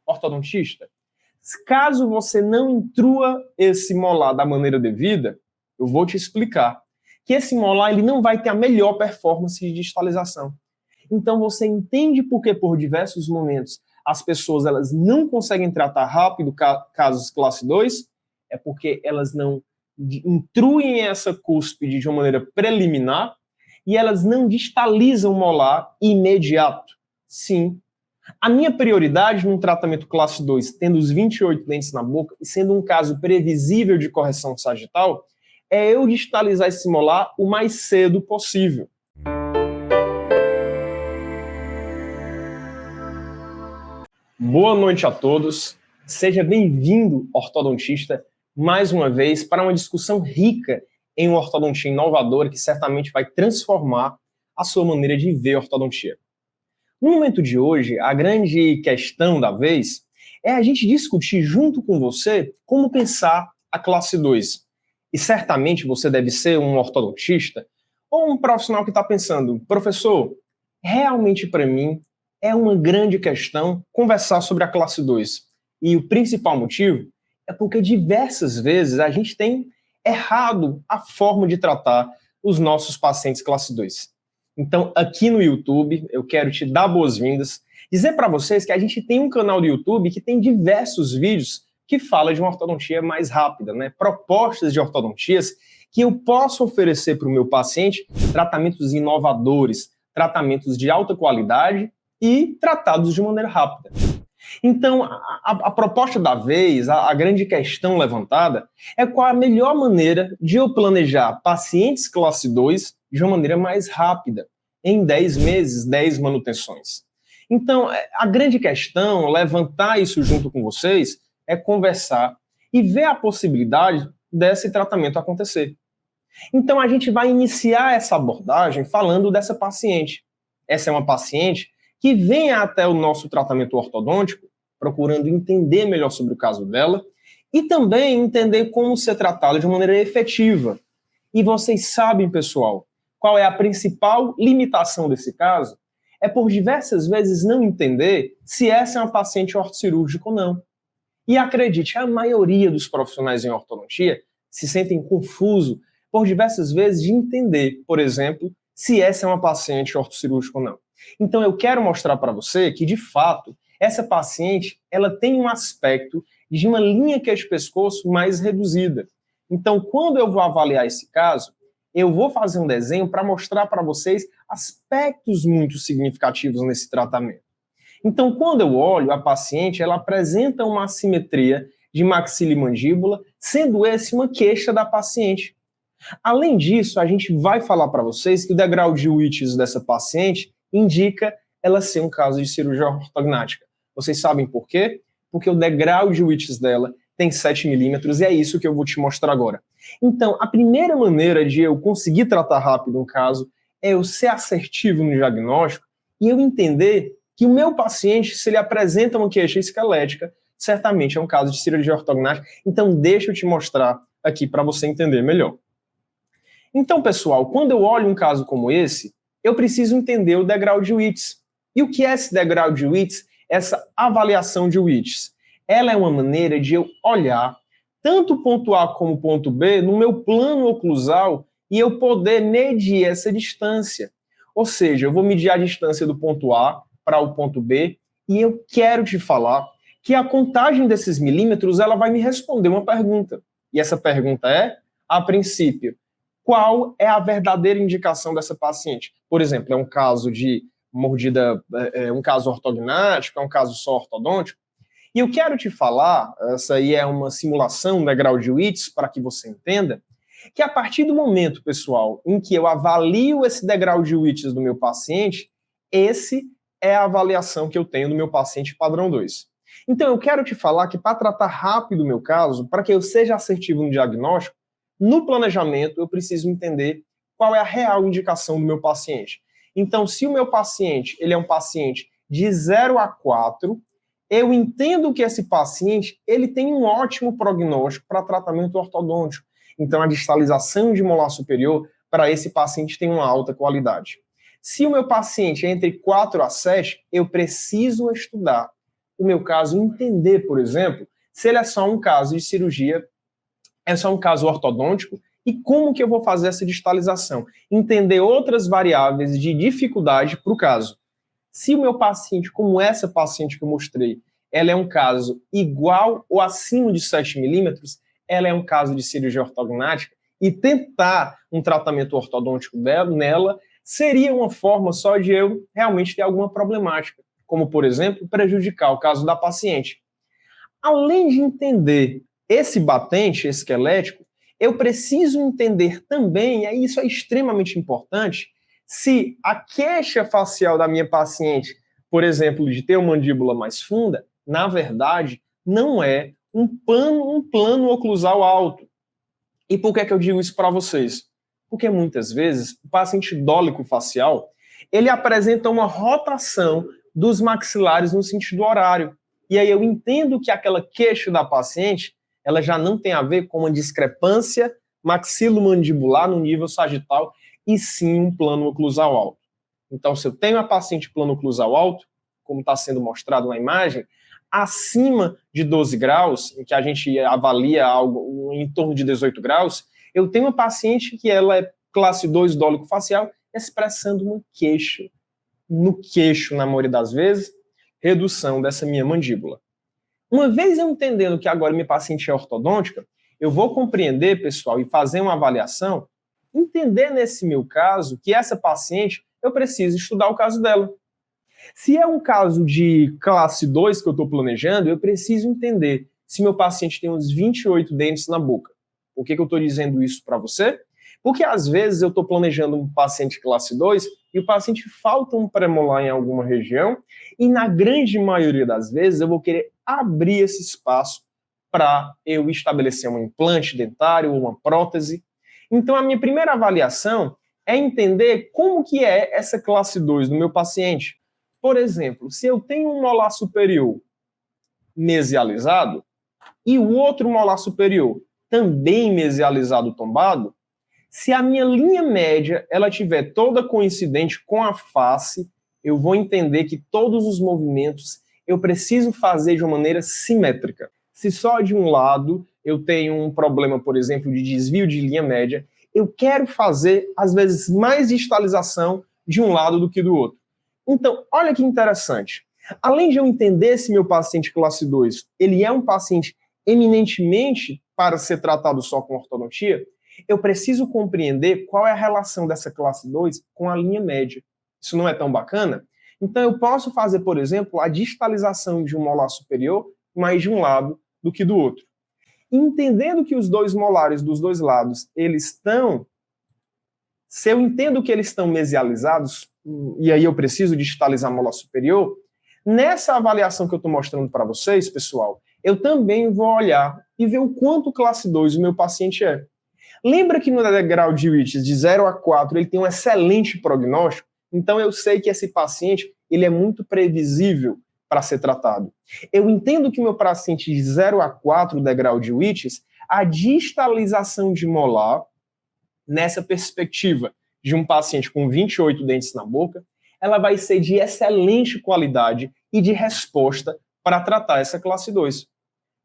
ortodontista, caso você não intrua esse molar da maneira devida, eu vou te explicar que esse molar ele não vai ter a melhor performance de distalização. Então você entende por que por diversos momentos as pessoas elas não conseguem tratar rápido casos classe 2, é porque elas não intruem essa cúspide de uma maneira preliminar e elas não distalizam o molar imediato. Sim. A minha prioridade num tratamento classe 2, tendo os 28 dentes na boca e sendo um caso previsível de correção sagital, é eu distalizar esse molar o mais cedo possível. Boa noite a todos. Seja bem-vindo, ortodontista, mais uma vez para uma discussão rica em uma ortodontia inovadora que certamente vai transformar a sua maneira de ver a ortodontia. No momento de hoje, a grande questão da vez é a gente discutir junto com você como pensar a classe 2. E certamente você deve ser um ortodontista ou um profissional que está pensando, professor, realmente para mim é uma grande questão conversar sobre a classe 2. E o principal motivo é porque diversas vezes a gente tem errado a forma de tratar os nossos pacientes classe 2. Então, aqui no YouTube, eu quero te dar boas-vindas, dizer para vocês que a gente tem um canal do YouTube que tem diversos vídeos que fala de uma ortodontia mais rápida, né? Propostas de ortodontias que eu posso oferecer para o meu paciente, tratamentos inovadores, tratamentos de alta qualidade e tratados de maneira rápida. Então, a proposta da vez, a grande questão levantada, é qual a melhor maneira de eu planejar pacientes classe 2 de uma maneira mais rápida, em 10 meses, 10 manutenções. Então, a grande questão, levantar isso junto com vocês, é conversar e ver a possibilidade desse tratamento acontecer. Então, a gente vai iniciar essa abordagem falando dessa paciente. Essa é uma paciente que vem até o nosso tratamento ortodôntico, procurando entender melhor sobre o caso dela e também entender como ser tratada de uma maneira efetiva. E vocês sabem, pessoal, qual é a principal limitação desse caso? É por diversas vezes não entender se essa é uma paciente ortocirúrgica ou não. E acredite, a maioria dos profissionais em ortodontia se sentem confusos por diversas vezes de entender, por exemplo, se essa é uma paciente ortocirúrgica ou não. Então eu quero mostrar para você que, de fato, essa paciente ela tem um aspecto de uma linha queixo-pescoço mais reduzida. Então, quando eu vou avaliar esse caso, eu vou fazer um desenho para mostrar para vocês aspectos muito significativos nesse tratamento. Então, quando eu olho a paciente, ela apresenta uma assimetria de maxila e mandíbula, sendo esse uma queixa da paciente. Além disso, a gente vai falar para vocês que o degrau de Whitts dessa paciente indica ela ser um caso de cirurgia ortognática. Vocês sabem por quê? Porque o degrau de Whitts dela tem 7 milímetros e é isso que eu vou te mostrar agora. Então, a primeira maneira de eu conseguir tratar rápido um caso é eu ser assertivo no diagnóstico e eu entender que o meu paciente, se ele apresenta uma queixa esquelética, certamente é um caso de cirurgia ortognática. Então, deixa eu te mostrar aqui para você entender melhor. Então, pessoal, quando eu olho um caso como esse, eu preciso entender o degrau de Whitts. E o que é esse degrau de Whitts? Essa avaliação de Whitts. Ela é uma maneira de eu olhar tanto o ponto A como o ponto B no meu plano oclusal e eu poder medir essa distância. Ou seja, eu vou medir a distância do ponto A para o ponto B e eu quero te falar que a contagem desses milímetros ela vai me responder uma pergunta. E essa pergunta é, a princípio, qual é a verdadeira indicação dessa paciente? Por exemplo, é um caso de mordida, é um caso ortognático, é um caso só ortodôntico? E eu quero te falar, essa aí é uma simulação do degrau de Whitts, para que você entenda, que a partir do momento, pessoal, em que eu avalio esse degrau de Whitts do meu paciente, esse é a avaliação que eu tenho do meu paciente padrão 2. Então eu quero te falar que para tratar rápido o meu caso, para que eu seja assertivo no diagnóstico, no planejamento eu preciso entender qual é a real indicação do meu paciente. Então, se o meu paciente ele é um paciente de 0 a 4, eu entendo que esse paciente ele tem um ótimo prognóstico para tratamento ortodôntico. Então, a distalização de molar superior para esse paciente tem uma alta qualidade. Se o meu paciente é entre 4 a 7, eu preciso estudar o meu caso, entender, por exemplo, se ele é só um caso de cirurgia, é só um caso ortodôntico, e como que eu vou fazer essa distalização? Entender outras variáveis de dificuldade para o caso. Se o meu paciente, como essa paciente que eu mostrei, ela é um caso igual ou acima de 7 milímetros, ela é um caso de cirurgia ortognática, e tentar um tratamento ortodôntico nela seria uma forma só de eu realmente ter alguma problemática, como, por exemplo, prejudicar o caso da paciente. Além de entender esse batente esquelético, eu preciso entender também, e isso é extremamente importante, se a queixa facial da minha paciente, por exemplo, de ter uma mandíbula mais funda, na verdade, não é um plano oclusal alto. E por que é que eu digo isso para vocês? Porque muitas vezes o paciente dólico facial, ele apresenta uma rotação dos maxilares no sentido horário. E aí eu entendo que aquela queixa da paciente, ela já não tem a ver com uma discrepância maxilomandibular no nível sagital, e sim um plano oclusal alto. Então, se eu tenho a paciente plano oclusal alto, como está sendo mostrado na imagem, acima de 12 graus, em que a gente avalia algo em torno de 18 graus, eu tenho uma paciente que ela é classe 2 dólico facial, expressando uma queixa. No queixo, na maioria das vezes, redução dessa minha mandíbula. Uma vez eu entendendo que agora minha paciente é ortodôntica, eu vou compreender, pessoal, e fazer uma avaliação, entender nesse meu caso que essa paciente, eu preciso estudar o caso dela. Se é um caso de classe 2 que eu estou planejando, eu preciso entender se meu paciente tem uns 28 dentes na boca. Por que eu estou dizendo isso para você? Porque às vezes eu estou planejando um paciente classe 2 e o paciente falta um premolar em alguma região, e na grande maioria das vezes eu vou querer abrir esse espaço para eu estabelecer um implante dentário ou uma prótese. Então a minha primeira avaliação é entender como que é essa classe 2 do meu paciente. Por exemplo, se eu tenho um molar superior mesializado e o outro molar superior também mesializado tombado, se a minha linha média ela tiver toda coincidente com a face, eu vou entender que todos os movimentos eu preciso fazer de uma maneira simétrica. Se só de um lado eu tenho um problema, por exemplo, de desvio de linha média, eu quero fazer, às vezes, mais distalização de um lado do que do outro. Então, olha que interessante. Além de eu entender se meu paciente classe 2, ele é um paciente eminentemente para ser tratado só com ortodontia, eu preciso compreender qual é a relação dessa classe 2 com a linha média. Isso não é tão bacana? Então eu posso fazer, por exemplo, a distalização de um molar superior mais de um lado do que do outro. Entendendo que os dois molares dos dois lados, eles estão... Se eu entendo que eles estão mesializados, e aí eu preciso distalizar a molar superior, nessa avaliação que eu estou mostrando para vocês, pessoal, eu também vou olhar e ver o quanto classe 2 o meu paciente é. Lembra que no degrau de Whittis de 0 a 4 ele tem um excelente prognóstico? Então eu sei que esse paciente ele é muito previsível para ser tratado. Eu entendo que o meu paciente de 0 a 4 degrau de Whittis, a distalização de molar, nessa perspectiva de um paciente com 28 dentes na boca, ela vai ser de excelente qualidade e de resposta para tratar essa classe 2.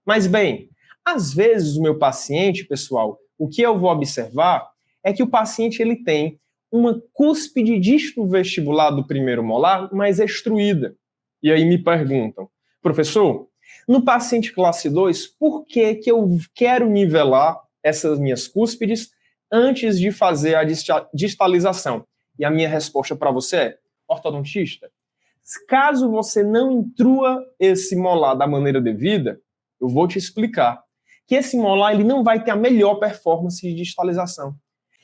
Mas bem, às vezes o meu paciente, pessoal, o que eu vou observar é que o paciente ele tem uma cúspide disto-vestibular do primeiro molar mais extruída. E aí me perguntam, professor, no paciente classe 2, por que eu quero nivelar essas minhas cúspides antes de fazer a distalização? E a minha resposta para você é, ortodontista, caso você não intrua esse molar da maneira devida, eu vou te explicar que esse molar ele não vai ter a melhor performance de distalização.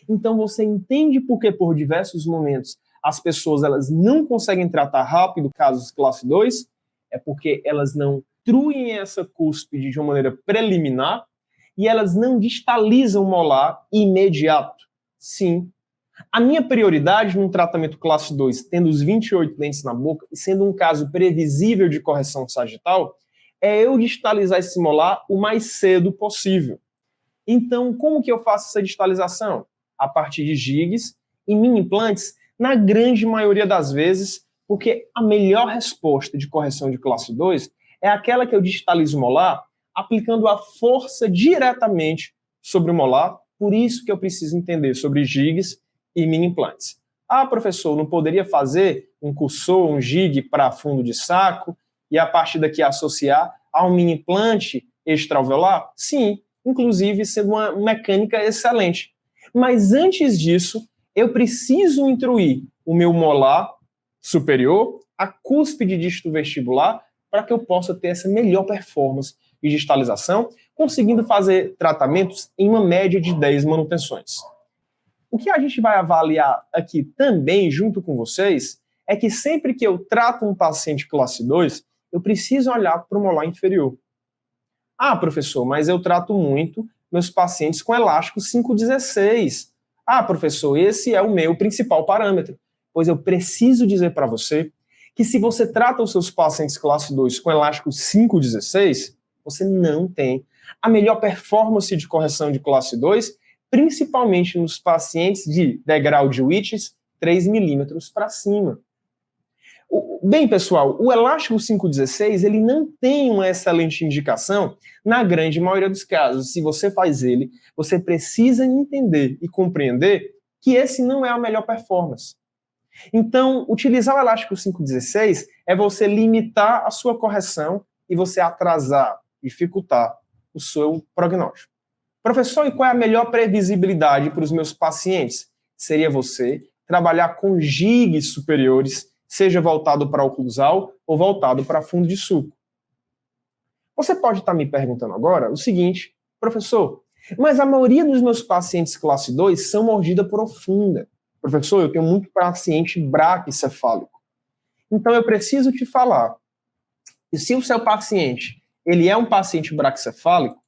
Então você entende por que por diversos momentos as pessoas elas não conseguem tratar rápido casos classe 2? É porque elas não truem essa cúspide de uma maneira preliminar e elas não distalizam o molar imediato. Sim. A minha prioridade num tratamento classe 2, tendo os 28 dentes na boca e sendo um caso previsível de correção sagital, é eu distalizar esse molar o mais cedo possível. Então, como que eu faço essa distalização? A partir de jigs e mini implantes, na grande maioria das vezes, porque a melhor resposta de correção de classe 2 é aquela que eu digitalizo o molar aplicando a força diretamente sobre o molar, por isso que eu preciso entender sobre jigs e mini-implantes. Ah, professor, não poderia fazer um cursor, um jig para fundo de saco e a partir daqui associar a um mini-implante extraalveolar? Sim, inclusive sendo uma mecânica excelente. Mas antes disso, eu preciso instruir o meu molar superior, a cúspide dígito vestibular, para que eu possa ter essa melhor performance de digitalização, conseguindo fazer tratamentos em uma média de 10 manutenções. O que a gente vai avaliar aqui também, junto com vocês, é que sempre que eu trato um paciente classe 2, eu preciso olhar para o molar inferior. Ah, professor, mas eu trato muito meus pacientes com elástico 5,16. Ah, professor, esse é o meu principal parâmetro. Pois eu preciso dizer para você que se você trata os seus pacientes classe 2 com elástico 5,16, você não tem a melhor performance de correção de classe 2, principalmente nos pacientes de degrau de Whitts 3 milímetros para cima. Bem, pessoal, o elástico 5,16 ele não tem uma excelente indicação na grande maioria dos casos. Se você faz ele, você precisa entender e compreender que esse não é a melhor performance. Então, utilizar o elástico 5,16 é você limitar a sua correção e você atrasar, dificultar o seu prognóstico. Professor, e qual é a melhor previsibilidade para os meus pacientes? Seria você trabalhar com jigs superiores, seja voltado para oclusal ou voltado para fundo de sulco. Você pode estar me perguntando agora o seguinte, professor, mas a maioria dos meus pacientes classe 2 são mordida profunda. Professor, eu tenho muito paciente braquicefálico. Então eu preciso te falar que se o seu paciente ele é um paciente braquicefálico,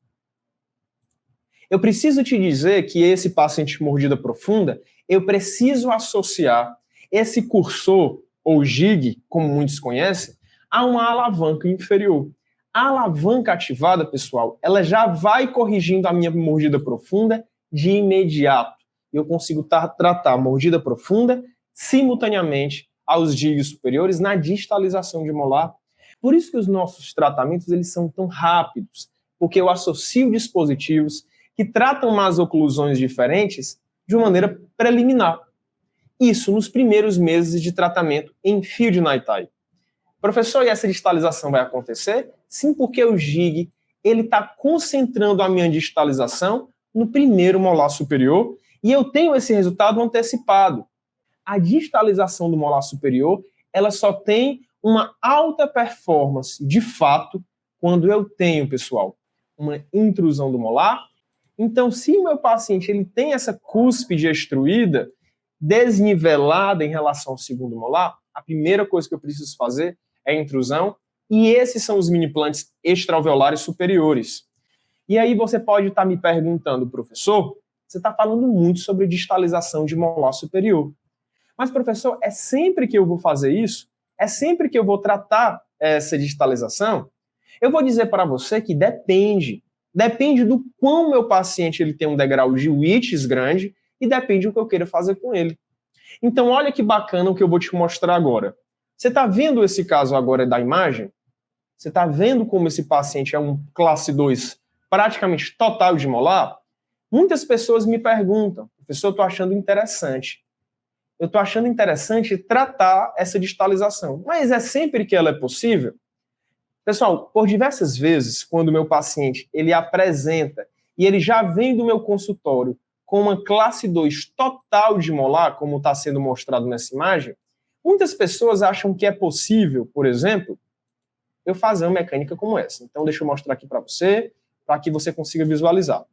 eu preciso te dizer que esse paciente mordida profunda, eu preciso associar esse cursor ou jig, como muitos conhecem, a uma alavanca inferior. A alavanca ativada, pessoal, ela já vai corrigindo a minha mordida profunda de imediato. Eu consigo tratar a mordida profunda simultaneamente aos jigs superiores na distalização de molar. Por isso que os nossos tratamentos eles são tão rápidos, porque eu associo dispositivos que tratam umas oclusões diferentes de uma maneira preliminar. Isso nos primeiros meses de tratamento em fio de Naitai. Professor, e essa distalização vai acontecer? Sim, porque o jig ele está concentrando a minha distalização no primeiro molar superior e eu tenho esse resultado antecipado. A distalização do molar superior ela só tem uma alta performance de fato quando eu tenho, pessoal, uma intrusão do molar. Então, se o meu paciente ele tem essa cúspide extruída, desnivelada em relação ao segundo molar, a primeira coisa que eu preciso fazer é a intrusão, e esses são os mini-implantes extraalveolares superiores. E aí você pode estar me perguntando, professor, você está falando muito sobre distalização de molar superior. Mas, professor, é sempre que eu vou fazer isso? É sempre que eu vou tratar essa distalização? Eu vou dizer para você que depende. Depende do quão meu paciente ele tem um degrau de Whitts grande e depende do que eu queira fazer com ele. Então, olha que bacana o que eu vou te mostrar agora. Você está vendo esse caso agora da imagem? Você está vendo como esse paciente é um classe 2 praticamente total de molar? Muitas pessoas me perguntam, professor, eu estou achando interessante. Eu estou achando interessante tratar essa distalização. Mas é sempre que ela é possível? Pessoal, por diversas vezes, quando o meu paciente ele apresenta e ele já vem do meu consultório com uma classe 2 total de molar, como está sendo mostrado nessa imagem, muitas pessoas acham que é possível, por exemplo, eu fazer uma mecânica como essa. Então, deixa eu mostrar aqui para você, para que você consiga visualizar.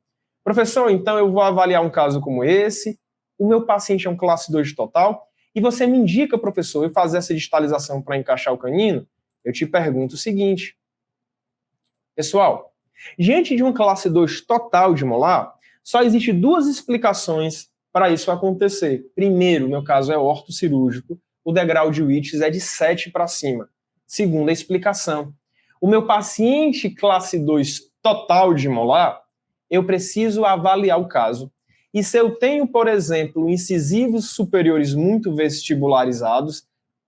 Professor, então eu vou avaliar um caso como esse, o meu paciente é um classe 2 total, e você me indica, professor, eu fazer essa distalização para encaixar o canino? Eu te pergunto o seguinte, pessoal, diante de uma classe 2 total de molar, só existem duas explicações para isso acontecer. Primeiro, meu caso é ortocirúrgico, o degrau de Whitts é de 7 para cima. Segunda explicação, o meu paciente classe 2 total de molar, eu preciso avaliar o caso. E se eu tenho, por exemplo, incisivos superiores muito vestibularizados,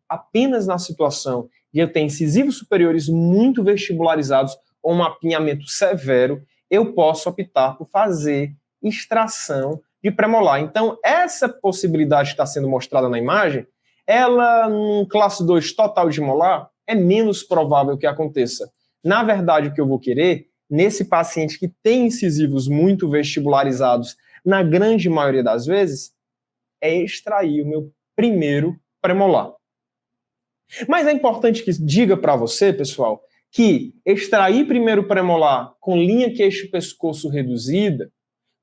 apenas na situação de eu ter incisivos superiores muito vestibularizados ou um apinhamento severo, eu posso optar por fazer extração de premolar. Então, essa possibilidade que está sendo mostrada na imagem, ela, num classe 2 total de molar, é menos provável que aconteça. Na verdade, o que eu vou querer, nesse paciente que tem incisivos muito vestibularizados, na grande maioria das vezes, é extrair o meu primeiro premolar. Mas é importante que diga para você, pessoal, que extrair primeiro premolar com linha queixo-pescoço reduzida,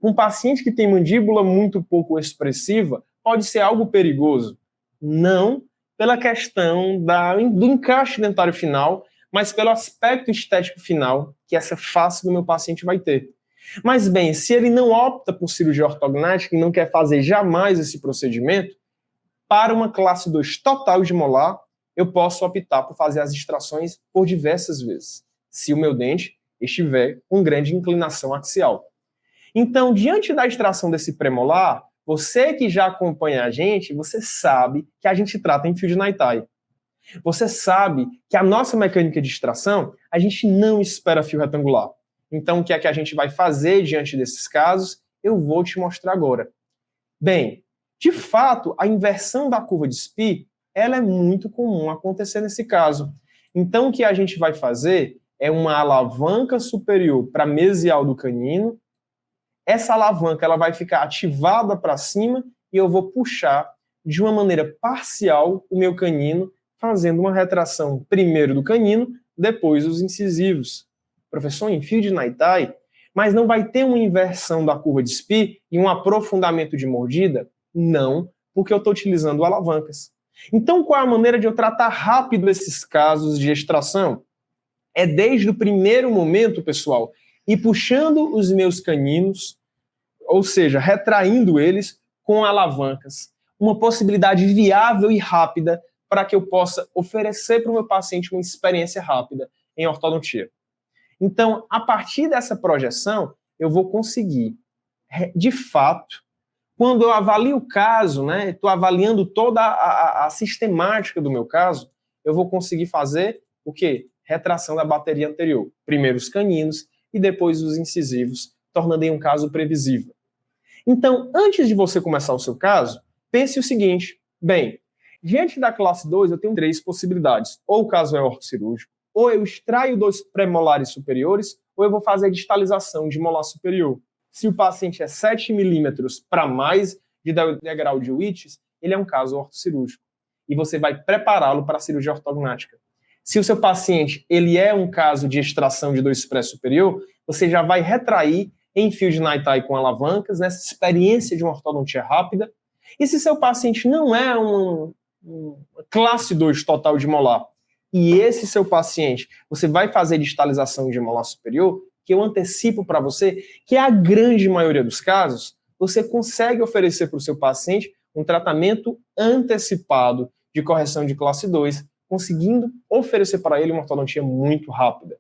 um paciente que tem mandíbula muito pouco expressiva, pode ser algo perigoso. Não pela questão do encaixe dentário final, mas pelo aspecto estético final que essa face do meu paciente vai ter. Mas bem, se ele não opta por cirurgia ortognática e não quer fazer jamais esse procedimento, para uma classe 2 total de molar, eu posso optar por fazer as extrações por diversas vezes, se o meu dente estiver com grande inclinação axial. Então, diante da extração desse premolar, você que já acompanha a gente, você sabe que a gente trata em fio de Naitai. Você sabe que a nossa mecânica de extração, a gente não espera fio retangular. Então, o que é que a gente vai fazer diante desses casos? Eu vou te mostrar agora. Bem, de fato, a inversão da curva de SPI, ela é muito comum acontecer nesse caso. Então, o que a gente vai fazer é uma alavanca superior para mesial do canino. Essa alavanca ela vai ficar ativada para cima e eu vou puxar de uma maneira parcial o meu canino, fazendo uma retração primeiro do canino, depois dos incisivos. Professor, em fio de Naitai, mas não vai ter uma inversão da curva de SPI e um aprofundamento de mordida? Não, porque eu estou utilizando alavancas. Então, qual é a maneira de eu tratar rápido esses casos de extração? É desde o primeiro momento, pessoal, e puxando os meus caninos, ou seja, retraindo eles com alavancas. Uma possibilidade viável e rápida para que eu possa oferecer para o meu paciente uma experiência rápida em ortodontia. Então, a partir dessa projeção, eu vou conseguir, de fato, quando eu avalio o caso, estou avaliando toda a sistemática do meu caso, eu vou conseguir fazer o quê? Retração da bateria anterior. Primeiro os caninos e depois os incisivos, tornando em um caso previsível. Então, antes de você começar o seu caso, pense o seguinte, bem, diante da classe 2 eu tenho 3 possibilidades. Ou o caso é ortocirúrgico, ou eu extraio 2 premolares superiores, ou eu vou fazer a distalização de molar superior. Se o paciente é 7 milímetros para mais de degrau de Whitts, ele é um caso ortocirúrgico. E você vai prepará-lo para a cirurgia ortognática. Se o seu paciente ele é um caso de extração de 2 pré superior, você já vai retrair em fio de Naitai com alavancas, nessa experiência de uma ortodontia rápida. E se seu paciente não é uma classe 2 total de molar, e esse seu paciente, você vai fazer distalização de molar superior, que eu antecipo para você que a grande maioria dos casos, você consegue oferecer para o seu paciente um tratamento antecipado de correção de classe 2, conseguindo oferecer para ele uma ortodontia muito rápida.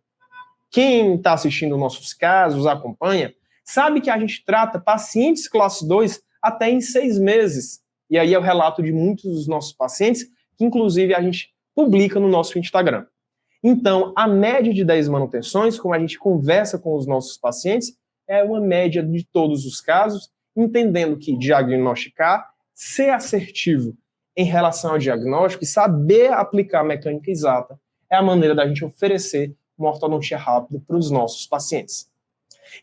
Quem está assistindo nossos casos, acompanha, sabe que a gente trata pacientes classe 2 até em 6 meses. E aí é o relato de muitos dos nossos pacientes, que inclusive a gente publica no nosso Instagram. Então, a média de 10 manutenções, como a gente conversa com os nossos pacientes, é uma média de todos os casos, entendendo que diagnosticar, ser assertivo em relação ao diagnóstico e saber aplicar a mecânica exata é a maneira da gente oferecer uma ortodontia rápida para os nossos pacientes.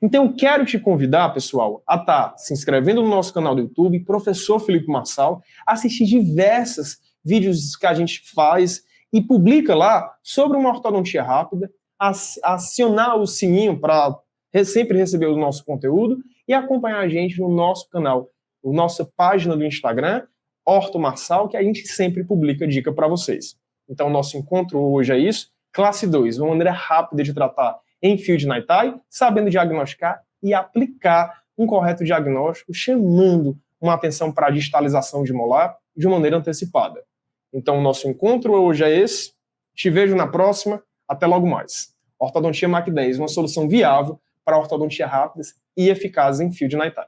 Então, eu quero te convidar, pessoal, a estar se inscrevendo no nosso canal do YouTube, Professor Felipe Marçal, assistir diversos vídeos que a gente faz e publica lá sobre uma ortodontia rápida, acionar o sininho para sempre receber o nosso conteúdo e acompanhar a gente no nosso canal, na nossa página do Instagram, Orto Marçal, que a gente sempre publica dica para vocês. Então, o nosso encontro hoje é isso, classe 2, uma maneira rápida de tratar em fio de Naitai, sabendo diagnosticar e aplicar um correto diagnóstico, chamando uma atenção para a distalização de molar de maneira antecipada. Então, o nosso encontro hoje é esse. Te vejo na próxima. Até logo mais. Ortodontia MAC 10, uma solução viável para ortodontia rápidas e eficazes em fio de Naitai.